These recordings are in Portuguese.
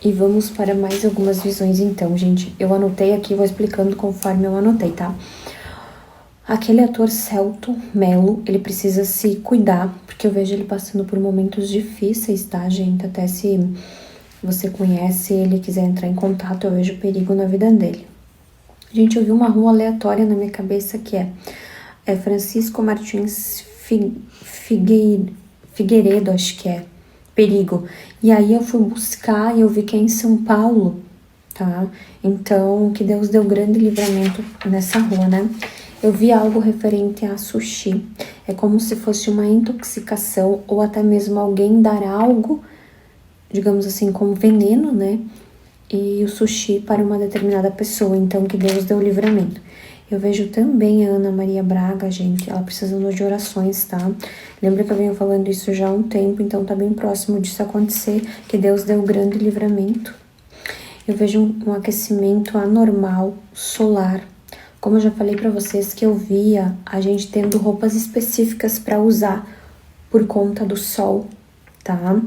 E vamos para mais algumas visões então, gente. Eu anotei aqui, vou explicando conforme eu anotei, tá? Aquele ator Celto Mello, ele precisa se cuidar, porque eu vejo ele passando por momentos difíceis, tá, gente? Até se você conhece ele e quiser entrar em contato, eu vejo perigo na vida dele. Gente, eu vi uma rua aleatória na minha cabeça que é Francisco Martins Figueiredo, acho que é. Perigo. E aí eu fui buscar e eu vi que é em São Paulo, tá? Então, que Deus deu grande livramento nessa rua, né? Eu vi algo referente a sushi. É como se fosse uma intoxicação ou até mesmo alguém dar algo, digamos assim, como veneno, né? E o sushi para uma determinada pessoa. Então, que Deus deu livramento. Eu vejo também a Ana Maria Braga, gente, ela precisando de orações, tá? Lembra que eu venho falando isso já há um tempo, então tá bem próximo disso acontecer, que Deus deu grande livramento. Eu vejo um aquecimento anormal, solar. Como eu já falei pra vocês que eu via a gente tendo roupas específicas pra usar por conta do sol, tá?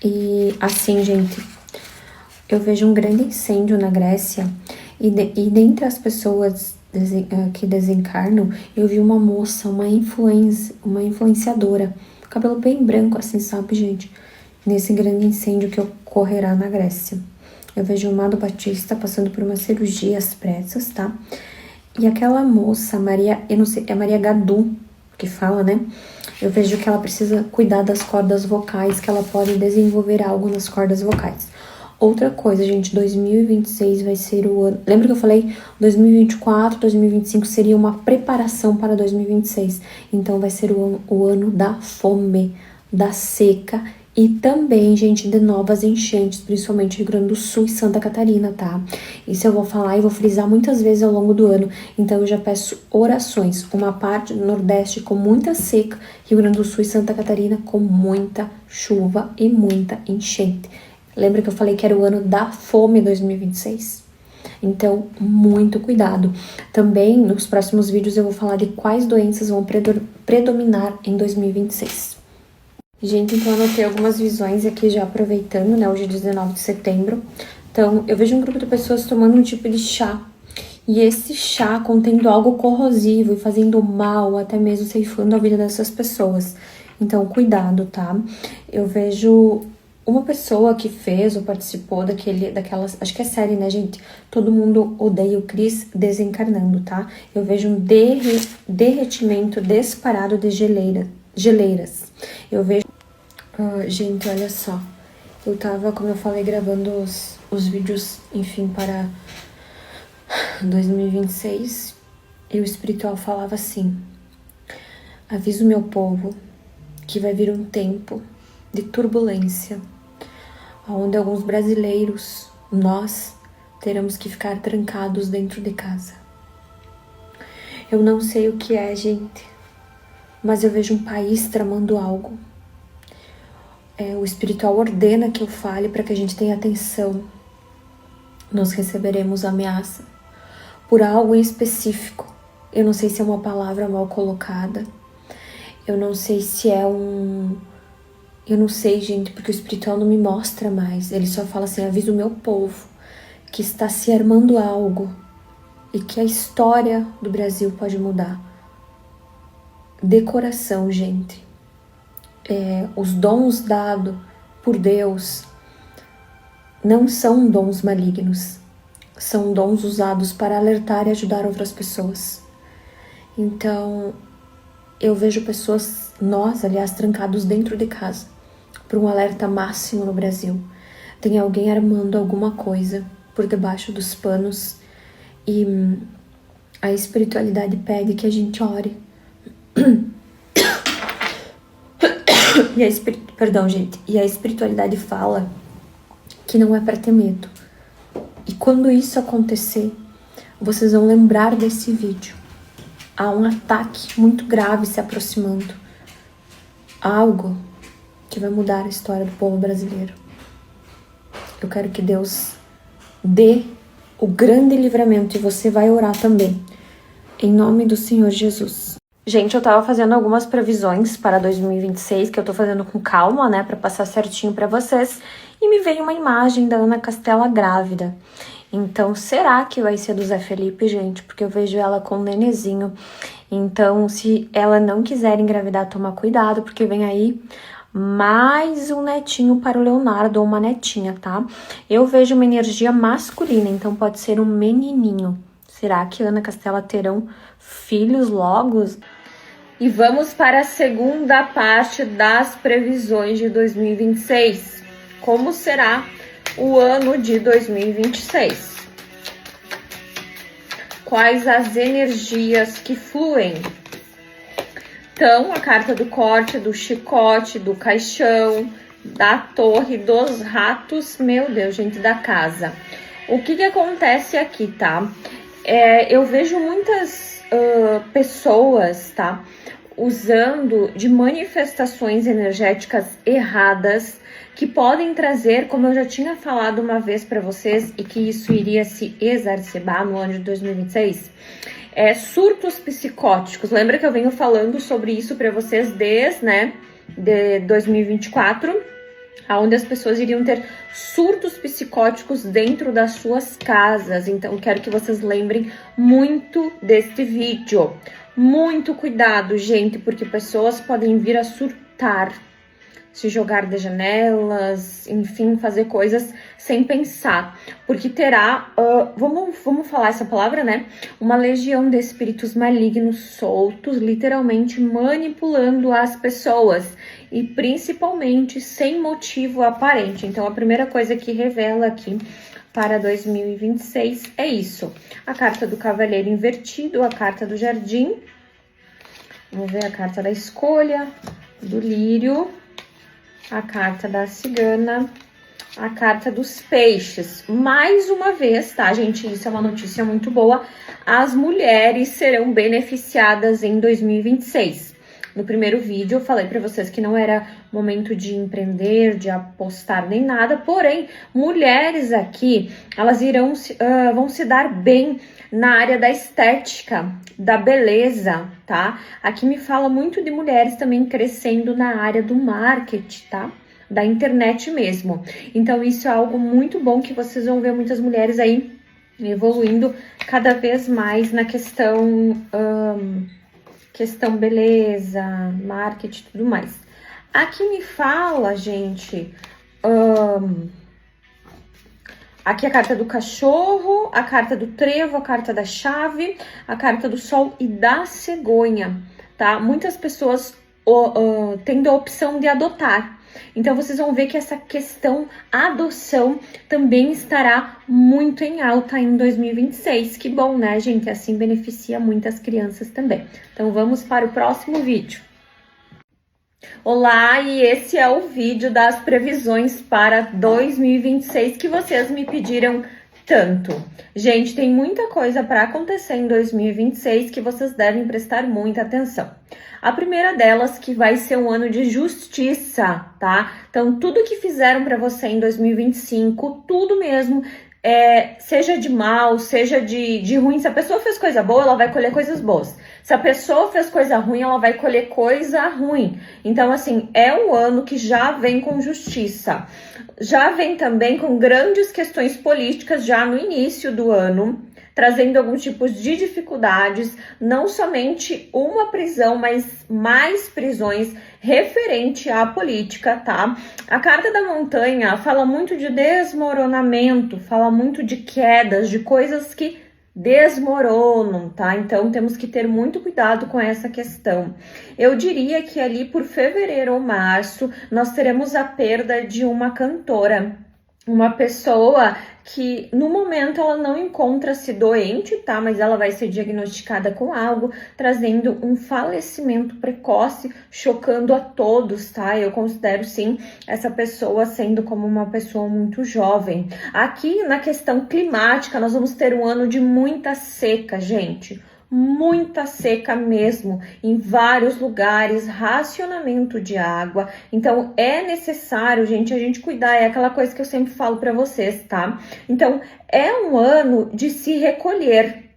E assim, gente, eu vejo um grande incêndio na Grécia e dentre as pessoas que desencarnam, eu vi uma moça, uma influenciadora, cabelo bem branco assim, sabe, gente? Nesse grande incêndio que ocorrerá na Grécia. Eu vejo o Amado Batista passando por uma cirurgia às pressas, tá? E aquela moça, Maria, eu não sei, é Maria Gadu que fala, né? Eu vejo que ela precisa cuidar das cordas vocais, que ela pode desenvolver algo nas cordas vocais. Outra coisa, gente, 2026 vai ser o ano... Lembra que eu falei 2024, 2025 seria uma preparação para 2026? Então vai ser o ano da fome, da seca e também, gente, de novas enchentes, principalmente Rio Grande do Sul e Santa Catarina, tá? Isso eu vou falar e vou frisar muitas vezes ao longo do ano. Então eu já peço orações. Uma parte do Nordeste com muita seca, Rio Grande do Sul e Santa Catarina com muita chuva e muita enchente. Lembra que eu falei que era o ano da fome 2026? Então, muito cuidado. Também, nos próximos vídeos, eu vou falar de quais doenças vão predominar em 2026. Gente, então eu anotei algumas visões aqui já aproveitando, né? Hoje é 19 de setembro. Então, eu vejo um grupo de pessoas tomando um tipo de chá. E esse chá contendo algo corrosivo e fazendo mal, até mesmo ceifando a vida dessas pessoas. Então, cuidado, tá? Eu vejo... uma pessoa que fez ou participou daquelas, acho que é série, né, gente? Todo Mundo Odeia o Chris desencarnando, tá? Eu vejo um derretimento disparado de geleiras. Eu vejo... gente, olha só. Eu tava, como eu falei, gravando os vídeos, enfim, para 2026. E o espiritual falava assim: aviso meu povo que vai vir um tempo de turbulência, onde alguns brasileiros, nós, teremos que ficar trancados dentro de casa. Eu não sei o que é, gente, mas eu vejo um país tramando algo. O espiritual ordena que eu fale para que a gente tenha atenção. Nós receberemos ameaça por algo em específico. Eu não sei se é uma palavra mal colocada. Eu não sei se é Eu não sei, gente, porque o espiritual não me mostra mais. Ele só fala assim: avisa o meu povo que está se armando algo e que a história do Brasil pode mudar. De coração, gente. Os dons dados por Deus não são dons malignos. São dons usados para alertar e ajudar outras pessoas. Então, eu vejo pessoas, nós, aliás, trancados dentro de casa, por um alerta máximo no Brasil. Tem alguém armando alguma coisa por debaixo dos panos e a espiritualidade pede que a gente ore. E a espiritualidade fala que não é para ter medo. E quando isso acontecer, vocês vão lembrar desse vídeo. Há um ataque muito grave se aproximando. Algo que vai mudar a história do povo brasileiro. Eu quero que Deus dê o grande livramento e você vai orar também. Em nome do Senhor Jesus. Gente, eu tava fazendo algumas previsões para 2026, que eu tô fazendo com calma, né, pra passar certinho pra vocês, e me veio uma imagem da Ana Castela grávida. Então, será que vai ser do Zé Felipe, gente? Porque eu vejo ela com um nenezinho. Então, se ela não quiser engravidar, toma cuidado, porque vem aí mais um netinho para o Leonardo, ou uma netinha, tá? Eu vejo uma energia masculina, então pode ser um menininho. Será que Ana Castela terão filhos logo? E vamos para a segunda parte das previsões de 2026. Como será o ano de 2026? Quais as energias que fluem? Então, a carta do corte, do chicote, do caixão, da torre, dos ratos, meu Deus, gente, da casa. O que acontece aqui, tá? Eu vejo muitas pessoas, tá? Usando de manifestações energéticas erradas que podem trazer, como eu já tinha falado uma vez para vocês, e que isso iria se exacerbar no ano de 2026, surtos psicóticos. Lembra que eu venho falando sobre isso para vocês desde, né, de 2024, onde as pessoas iriam ter surtos psicóticos dentro das suas casas. Então, quero que vocês lembrem muito deste vídeo. Muito cuidado, gente, porque pessoas podem vir a surtar, se jogar de janelas, enfim, fazer coisas sem pensar, porque terá, vamos falar essa palavra, né? Uma legião de espíritos malignos soltos, literalmente manipulando as pessoas, e principalmente sem motivo aparente. Então, a primeira coisa que revela aqui para 2026 é isso. A carta do cavaleiro invertido, a carta do jardim. Vamos ver a carta da escolha, do lírio, a carta da cigana, a carta dos peixes. Mais uma vez, tá, gente? Isso é uma notícia muito boa. As mulheres serão beneficiadas em 2026. No primeiro vídeo eu falei para vocês que não era momento de empreender, de apostar nem nada, porém, mulheres aqui, elas vão se dar bem na área da estética, da beleza, tá? Aqui me fala muito de mulheres também crescendo na área do marketing, tá? Da internet mesmo. Então, isso é algo muito bom que vocês vão ver muitas mulheres aí evoluindo cada vez mais na questão beleza, marketing e tudo mais. Aqui me fala, gente, aqui a carta do cachorro, a carta do trevo, a carta da chave, a carta do sol e da cegonha, tá? Muitas pessoas tendo a opção de adotar. Então, vocês vão ver que essa questão adoção também estará muito em alta em 2026. Que bom, né, gente? Assim beneficia muitas crianças também. Então, vamos para o próximo vídeo. Olá, e esse é o vídeo das previsões para 2026 que vocês me pediram tanto. Gente, tem muita coisa para acontecer em 2026 que vocês devem prestar muita atenção. A primeira delas que vai ser um ano de justiça, tá? Então, tudo que fizeram para você em 2025, tudo mesmo, seja de mal, seja de ruim. Se a pessoa fez coisa boa, ela vai colher coisas boas. Se a pessoa fez coisa ruim, ela vai colher coisa ruim. Então, assim, é um ano que já vem com justiça. Já vem também com grandes questões políticas já no início do ano, trazendo alguns tipos de dificuldades, não somente uma prisão, mas mais prisões referente à política, tá? A carta da montanha fala muito de desmoronamento, fala muito de quedas, de coisas que desmoronam, tá? Então temos que ter muito cuidado com essa questão. Eu diria que ali por fevereiro ou março nós teremos a perda de uma cantora, uma pessoa que no momento ela não encontra-se doente, tá? Mas ela vai ser diagnosticada com algo, trazendo um falecimento precoce, chocando a todos, tá? Eu considero sim essa pessoa sendo como uma pessoa muito jovem. Aqui na questão climática, nós vamos ter um ano de muita seca, gente. Muita seca mesmo, em vários lugares, racionamento de água. Então, é necessário, gente, a gente cuidar, é aquela coisa que eu sempre falo para vocês, tá? Então, é um ano de se recolher,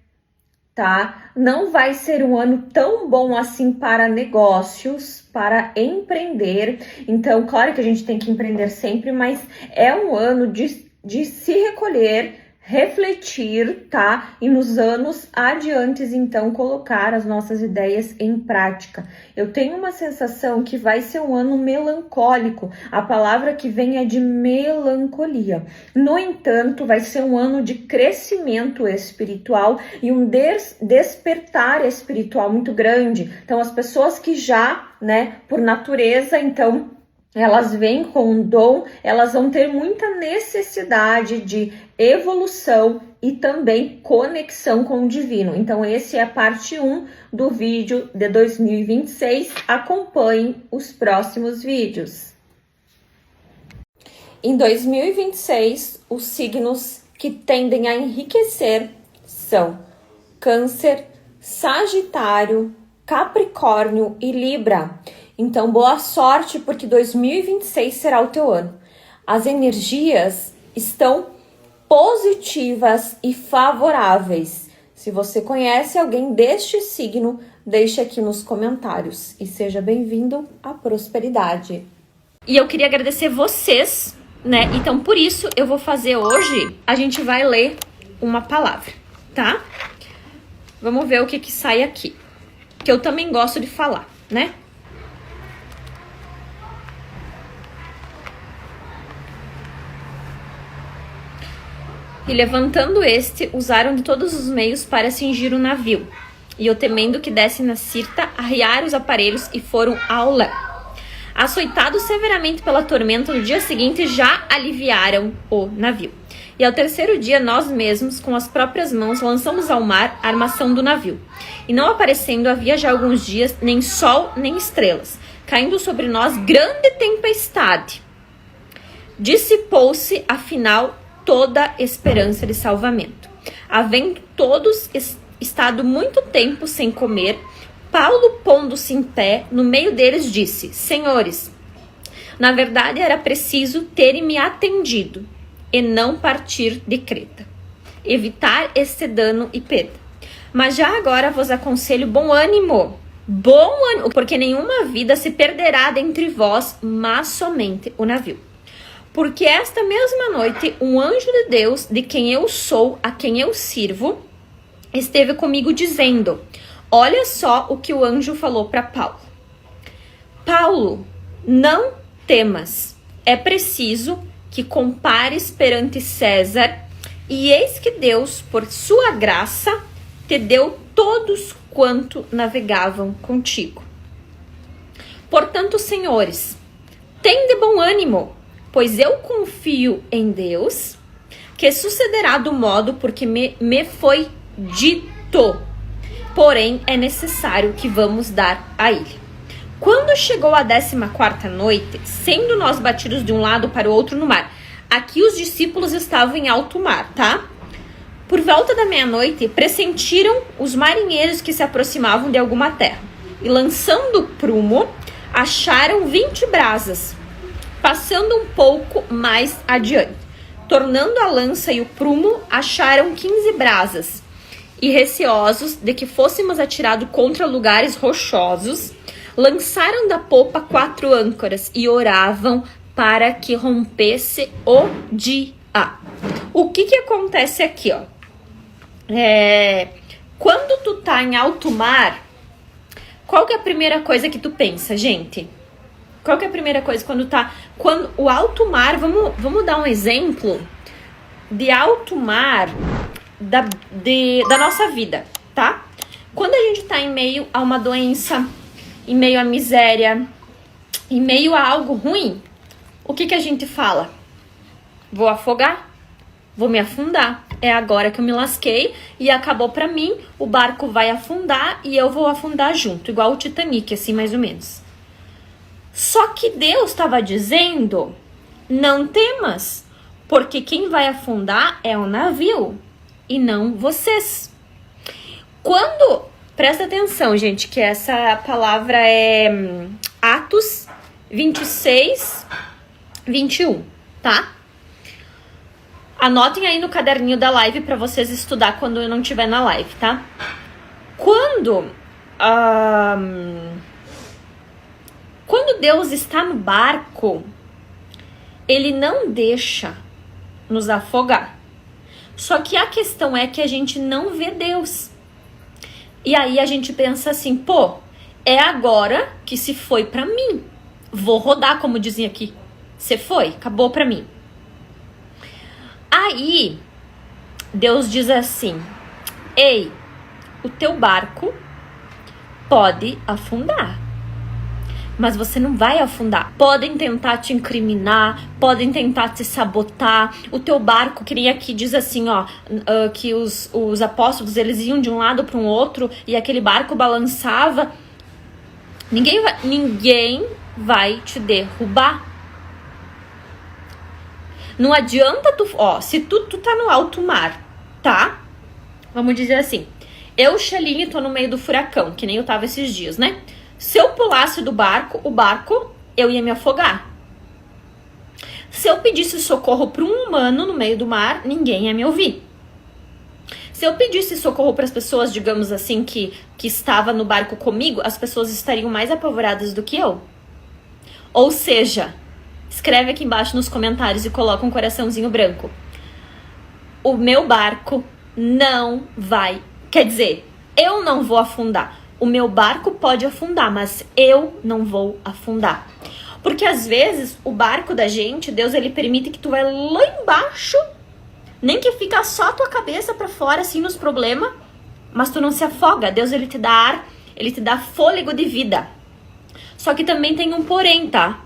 tá? Não vai ser um ano tão bom assim para negócios, para empreender. Então, claro que a gente tem que empreender sempre, mas é um ano de se recolher, refletir, tá? E nos anos adiantes, então, colocar as nossas ideias em prática. Eu tenho uma sensação que vai ser um ano melancólico. A palavra que vem é de melancolia. No entanto, vai ser um ano de crescimento espiritual e um despertar espiritual muito grande. Então, as pessoas que já, né, por natureza, então, elas vêm com um dom, elas vão ter muita necessidade de evolução e também conexão com o divino. Então, esse é a parte 1 do vídeo de 2026. Acompanhe os próximos vídeos. Em 2026, os signos que tendem a enriquecer são Câncer, Sagitário, Capricórnio e Libra. Então, boa sorte, porque 2026 será o teu ano. As energias estão positivas e favoráveis. Se você conhece alguém deste signo, deixe aqui nos comentários. E seja bem-vindo à prosperidade. E eu queria agradecer vocês, né? Então, por isso, eu vou fazer hoje, a gente vai ler uma palavra, tá? Vamos ver o que sai aqui. Que eu também gosto de falar, né? E levantando este, usaram de todos os meios para cingir o navio. E eu, temendo que desse na Sirta, arriaram os aparelhos e foram ao léu. Açoitados severamente pela tormenta, no dia seguinte já aliviaram o navio. E ao terceiro dia, nós mesmos, com as próprias mãos, lançamos ao mar a armação do navio. E não aparecendo havia já alguns dias nem sol nem estrelas, caindo sobre nós grande tempestade. Dissipou-se, afinal, toda esperança de salvamento. Havendo todos estado muito tempo sem comer, Paulo, pondo-se em pé, no meio deles disse: Senhores, na verdade era preciso terem-me atendido e não partir de Creta, evitar este dano e perda. Mas já agora vos aconselho bom ânimo, porque nenhuma vida se perderá dentre vós, mas somente o navio. Porque esta mesma noite, um anjo de Deus, de quem eu sou, a quem eu sirvo, esteve comigo dizendo: olha só o que o anjo falou para Paulo. Paulo, não temas. É preciso que compares perante César, e eis que Deus, por sua graça, te deu todos quanto navegavam contigo. Portanto, senhores, tende bom ânimo, pois eu confio em Deus, que sucederá do modo porque me foi dito. Porém, é necessário que vamos dar a ele. Quando chegou a 14ª noite, sendo nós batidos de um lado para o outro no mar, aqui os discípulos estavam em alto mar, tá? Por volta da meia-noite, pressentiram os marinheiros que se aproximavam de alguma terra. E lançando o prumo, acharam 20 brasas. Passando um pouco mais adiante, tornando a lança e o prumo, acharam 15 brasas. E receosos de que fôssemos atirados contra lugares rochosos, lançaram da popa 4 âncoras e oravam para que rompesse o dia. O que acontece aqui, ó? Quando tu tá em alto mar, qual que é a primeira coisa que tu pensa, gente? Qual que é a primeira coisa quando o alto mar, vamos dar um exemplo de alto mar da nossa vida, tá? Quando a gente tá em meio a uma doença, em meio à miséria, em meio a algo ruim, o que a gente fala? Vou afogar? Vou me afundar. É agora que eu me lasquei e acabou pra mim, o barco vai afundar e eu vou afundar junto, igual o Titanic, assim mais ou menos. Só que Deus estava dizendo, não temas, porque quem vai afundar é o navio e não vocês. Presta atenção, gente, que essa palavra é Atos 26, 21, tá? Anotem aí no caderninho da live para vocês estudar quando eu não estiver na live, tá? Quando Deus está no barco, ele não deixa nos afogar. Só que a questão é que a gente não vê Deus. E aí a gente pensa assim, pô, é agora que se foi pra mim. Vou rodar, como dizem aqui. Você foi, acabou pra mim. Aí, Deus diz assim, ei, o teu barco pode afundar. Mas você não vai afundar. Podem tentar te incriminar, podem tentar te sabotar. O teu barco, que nem aqui diz assim, ó, que os apóstolos, eles iam de um lado para um outro e aquele barco balançava. Ninguém vai te derrubar. Não adianta se tu tá no alto mar, tá? Vamos dizer assim, eu, Xaline, tô no meio do furacão, que nem eu tava esses dias, né? Se eu pulasse do barco, eu ia me afogar. Se eu pedisse socorro para um humano no meio do mar, ninguém ia me ouvir. Se eu pedisse socorro para as pessoas, digamos assim, que estava no barco comigo, as pessoas estariam mais apavoradas do que eu. Ou seja, escreve aqui embaixo nos comentários e coloca um coraçãozinho branco. O meu barco não vai... Quer dizer, eu não vou afundar. O meu barco pode afundar, mas eu não vou afundar. Porque às vezes o barco da gente, Deus, ele permite que tu vai lá embaixo, nem que fica só a tua cabeça pra fora, assim, nos problemas, mas tu não se afoga. Deus, ele te dá ar, ele te dá fôlego de vida. Só que também tem um porém, tá?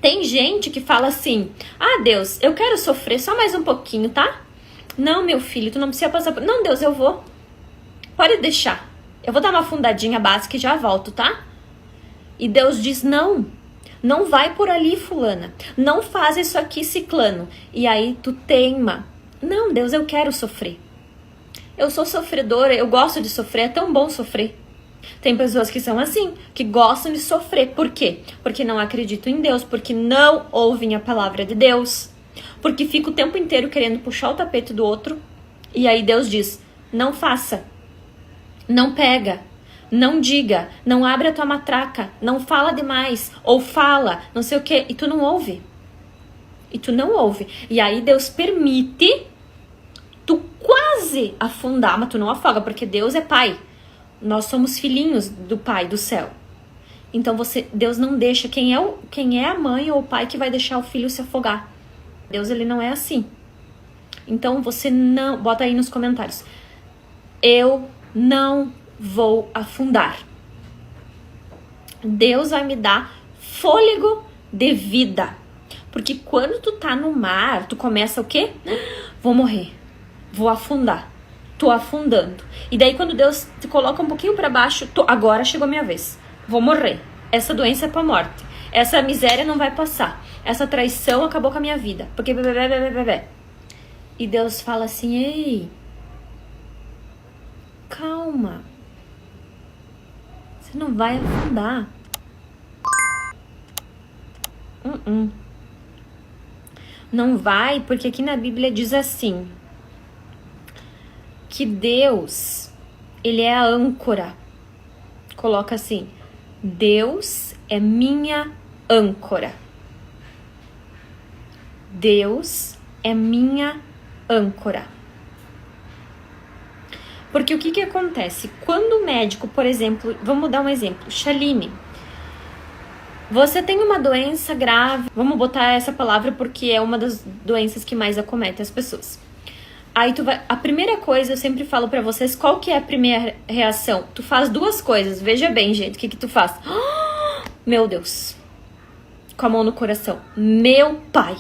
Tem gente que fala assim, ah, Deus, eu quero sofrer só mais um pouquinho, tá? Não, meu filho, tu não precisa passar por... Não, Deus, eu vou. Pode deixar. Eu vou dar uma afundadinha básica e já volto, tá? E Deus diz, não vai por ali, fulana. Não faz isso aqui, ciclano. E aí tu teima. Não, Deus, eu quero sofrer. Eu sou sofredora, eu gosto de sofrer, é tão bom sofrer. Tem pessoas que são assim, que gostam de sofrer. Por quê? Porque não acreditam em Deus, porque não ouvem a palavra de Deus, porque fica o tempo inteiro querendo puxar o tapete do outro. E aí Deus diz, não faça. Não pega, não diga, não abre a tua matraca, não fala demais, ou fala, não sei o que, e tu não ouve. E aí Deus permite tu quase afundar, mas tu não afoga, porque Deus é pai. Nós somos filhinhos do pai do céu. Então Deus não deixa, quem é a mãe ou o pai que vai deixar o filho se afogar? Deus, ele não é assim. Então você não, bota aí nos comentários. Eu não vou afundar. Deus vai me dar fôlego de vida. Porque quando tu tá no mar, tu começa o quê? Vou morrer. Vou afundar. Tô afundando. E daí quando Deus te coloca um pouquinho pra baixo, agora chegou a minha vez. Vou morrer. Essa doença é pra morte. Essa miséria não vai passar. Essa traição acabou com a minha vida. Porque... E Deus fala assim, ei... Calma. Você não vai afundar. Não vai, porque aqui na Bíblia diz assim, que Deus, ele é a âncora. Coloca assim, Deus é minha âncora. Deus é minha âncora. Porque o que acontece? Quando o médico, por exemplo, vamos dar um exemplo, Xaline, você tem uma doença grave, vamos botar essa palavra porque é uma das doenças que mais acomete as pessoas. Aí a primeira coisa, eu sempre falo pra vocês, qual que é a primeira reação? Tu faz duas coisas, veja bem, gente, o que tu faz? Meu Deus, com a mão no coração, meu pai.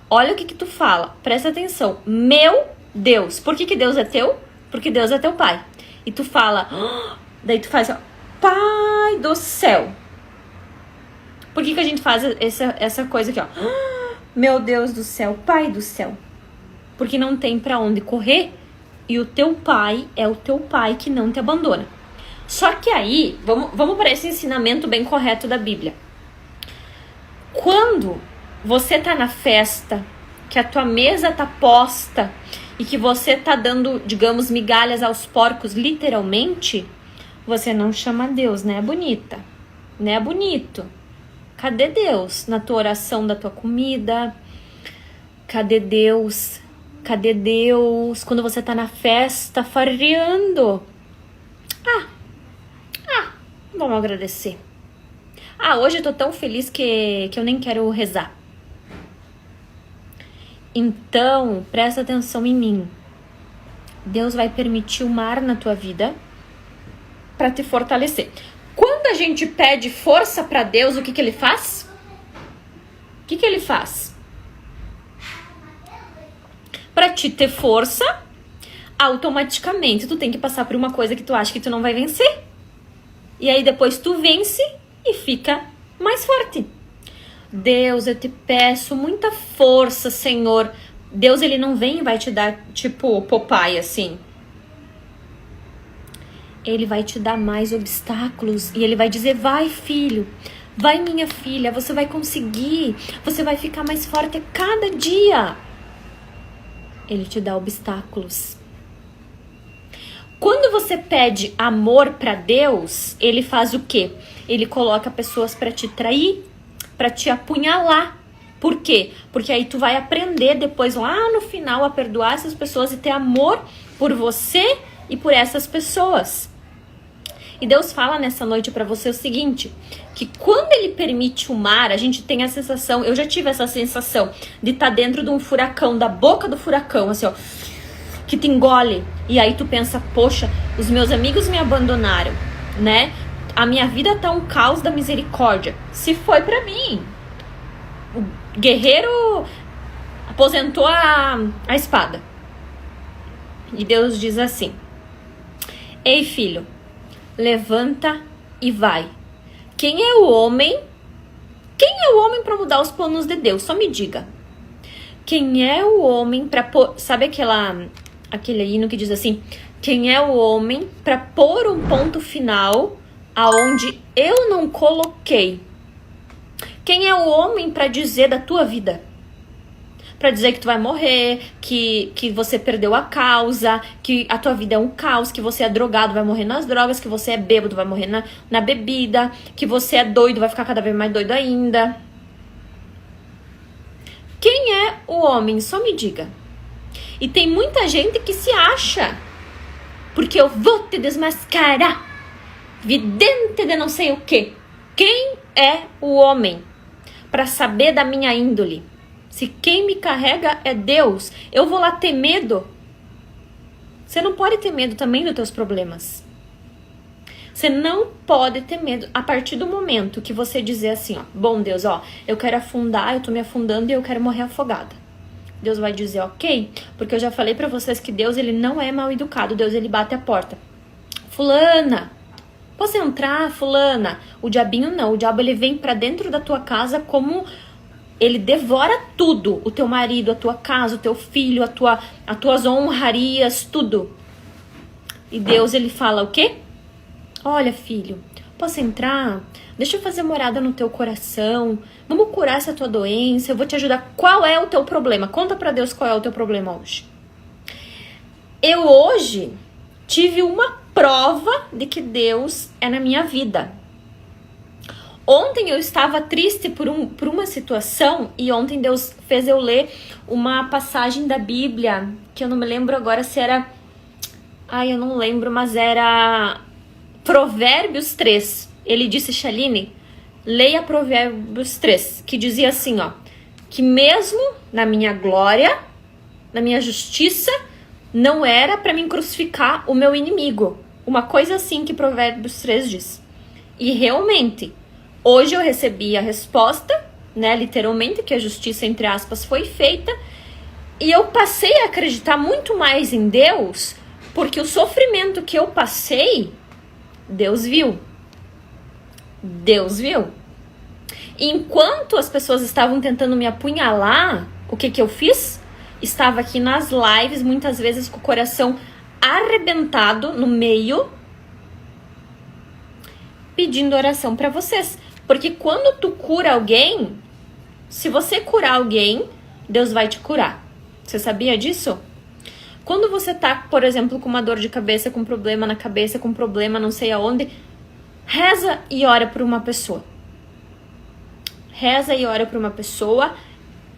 Olha o que tu fala, presta atenção, meu Deus. Por que Deus é teu? Porque Deus é teu pai. E tu fala, daí tu faz, ó, Pai do céu. Por que a gente faz essa coisa aqui, ó? Meu Deus do céu, Pai do céu. Porque não tem pra onde correr e o teu pai é o teu pai que não te abandona. Só que aí, vamos para esse ensinamento bem correto da Bíblia. Quando você tá na festa, que a tua mesa tá posta e que você tá dando, digamos, migalhas aos porcos, literalmente, você não chama Deus, né, bonita? Né, bonito? Cadê Deus na tua oração da tua comida? Cadê Deus? Cadê Deus quando você tá na festa farreando? Vamos agradecer. Hoje eu tô tão feliz que eu nem quero rezar. Então, presta atenção em mim. Deus vai permitir o mar na tua vida para te fortalecer. Quando a gente pede força para Deus, o que ele faz? O que ele faz? Para te ter força, automaticamente tu tem que passar por uma coisa que tu acha que tu não vai vencer. E aí depois tu vence e fica mais forte. Deus, eu te peço muita força, Senhor. Deus, ele não vem e vai te dar, tipo, Popeye, assim. Ele vai te dar mais obstáculos. E ele vai dizer, vai, filho. Vai, minha filha. Você vai conseguir. Você vai ficar mais forte a cada dia. Ele te dá obstáculos. Quando você pede amor pra Deus, ele faz o quê? Ele coloca pessoas pra te trair, pra te apunhalar. Por quê? Porque aí tu vai aprender depois lá no final a perdoar essas pessoas e ter amor por você e por essas pessoas. E Deus fala nessa noite pra você o seguinte, que quando ele permite o mar, a gente tem a sensação, eu já tive essa sensação de estar dentro de um furacão, da boca do furacão, assim, ó, que te engole. E aí tu pensa, poxa, os meus amigos me abandonaram, né? A minha vida tá um caos da misericórdia. Se foi pra mim. O guerreiro aposentou a espada. E Deus diz assim, ei, filho, levanta e vai. Quem é o homem? Quem é o homem para mudar os planos de Deus? Só me diga. Quem é o homem para pôr... Sabe aquele hino que diz assim, quem é o homem para pôr um ponto final aonde eu não coloquei? Quem é o homem para dizer da tua vida? Para dizer que tu vai morrer, que você perdeu a causa, que a tua vida é um caos, que você é drogado, vai morrer nas drogas, que você é bêbado, vai morrer na bebida, que você é doido, vai ficar cada vez mais doido ainda. Quem é o homem? Só me diga. E tem muita gente que se acha, porque eu vou te desmascarar, vidente de não sei o quê. Quem é o homem para saber da minha índole? Se quem me carrega é Deus, eu vou lá ter medo? Você não pode ter medo também dos teus problemas. Você não pode ter medo a partir do momento que você dizer assim, ó, bom Deus, ó, eu quero afundar, eu tô me afundando e eu quero morrer afogada. Deus vai dizer, ok, porque eu já falei pra vocês que Deus, ele não é mal educado, Deus, ele bate a porta. Fulana, posso entrar, fulana? O diabinho não, o diabo, ele vem pra dentro da tua casa como... Ele devora tudo, o teu marido, a tua casa, o teu filho, as tuas honrarias, tudo. E Deus, ele fala o quê? Olha, filho, posso entrar? Deixa eu fazer morada no teu coração. Vamos curar essa tua doença, eu vou te ajudar. Qual é o teu problema? Conta pra Deus qual é o teu problema hoje. Eu hoje tive uma prova de que Deus é na minha vida. Ontem eu estava triste por uma situação e ontem Deus fez eu ler uma passagem da Bíblia, que eu não me lembro agora se era... eu não lembro, mas era Provérbios 3. Ele disse, Shaline, leia Provérbios 3, que dizia assim, ó, que mesmo na minha glória, na minha justiça, não era para mim crucificar o meu inimigo. Uma coisa assim que Provérbios 3 diz. E realmente... Hoje eu recebi a resposta, né, literalmente, que a justiça, entre aspas, foi feita. E eu passei a acreditar muito mais em Deus, porque o sofrimento que eu passei, Deus viu. Deus viu. E enquanto as pessoas estavam tentando me apunhalar, o que eu fiz? Estava aqui nas lives, muitas vezes com o coração arrebentado no meio, pedindo oração para vocês. Porque quando tu cura alguém, se você curar alguém, Deus vai te curar. Você sabia disso? Quando você tá, por exemplo, com uma dor de cabeça, com problema na cabeça, com problema não sei aonde, reza e ora por uma pessoa. Reza e ora por uma pessoa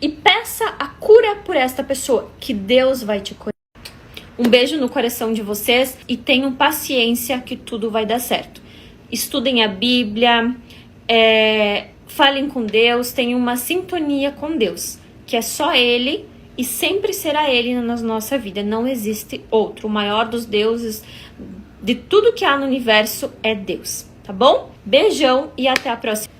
e peça a cura por esta pessoa, que Deus vai te curar. Um beijo no coração de vocês e tenham paciência que tudo vai dar certo. Estudem a Bíblia, falem com Deus, tenham uma sintonia com Deus, que é só Ele e sempre será Ele na nossa vida. Não existe outro. O maior dos deuses, de tudo que há no universo, é Deus, tá bom? Beijão e até a próxima.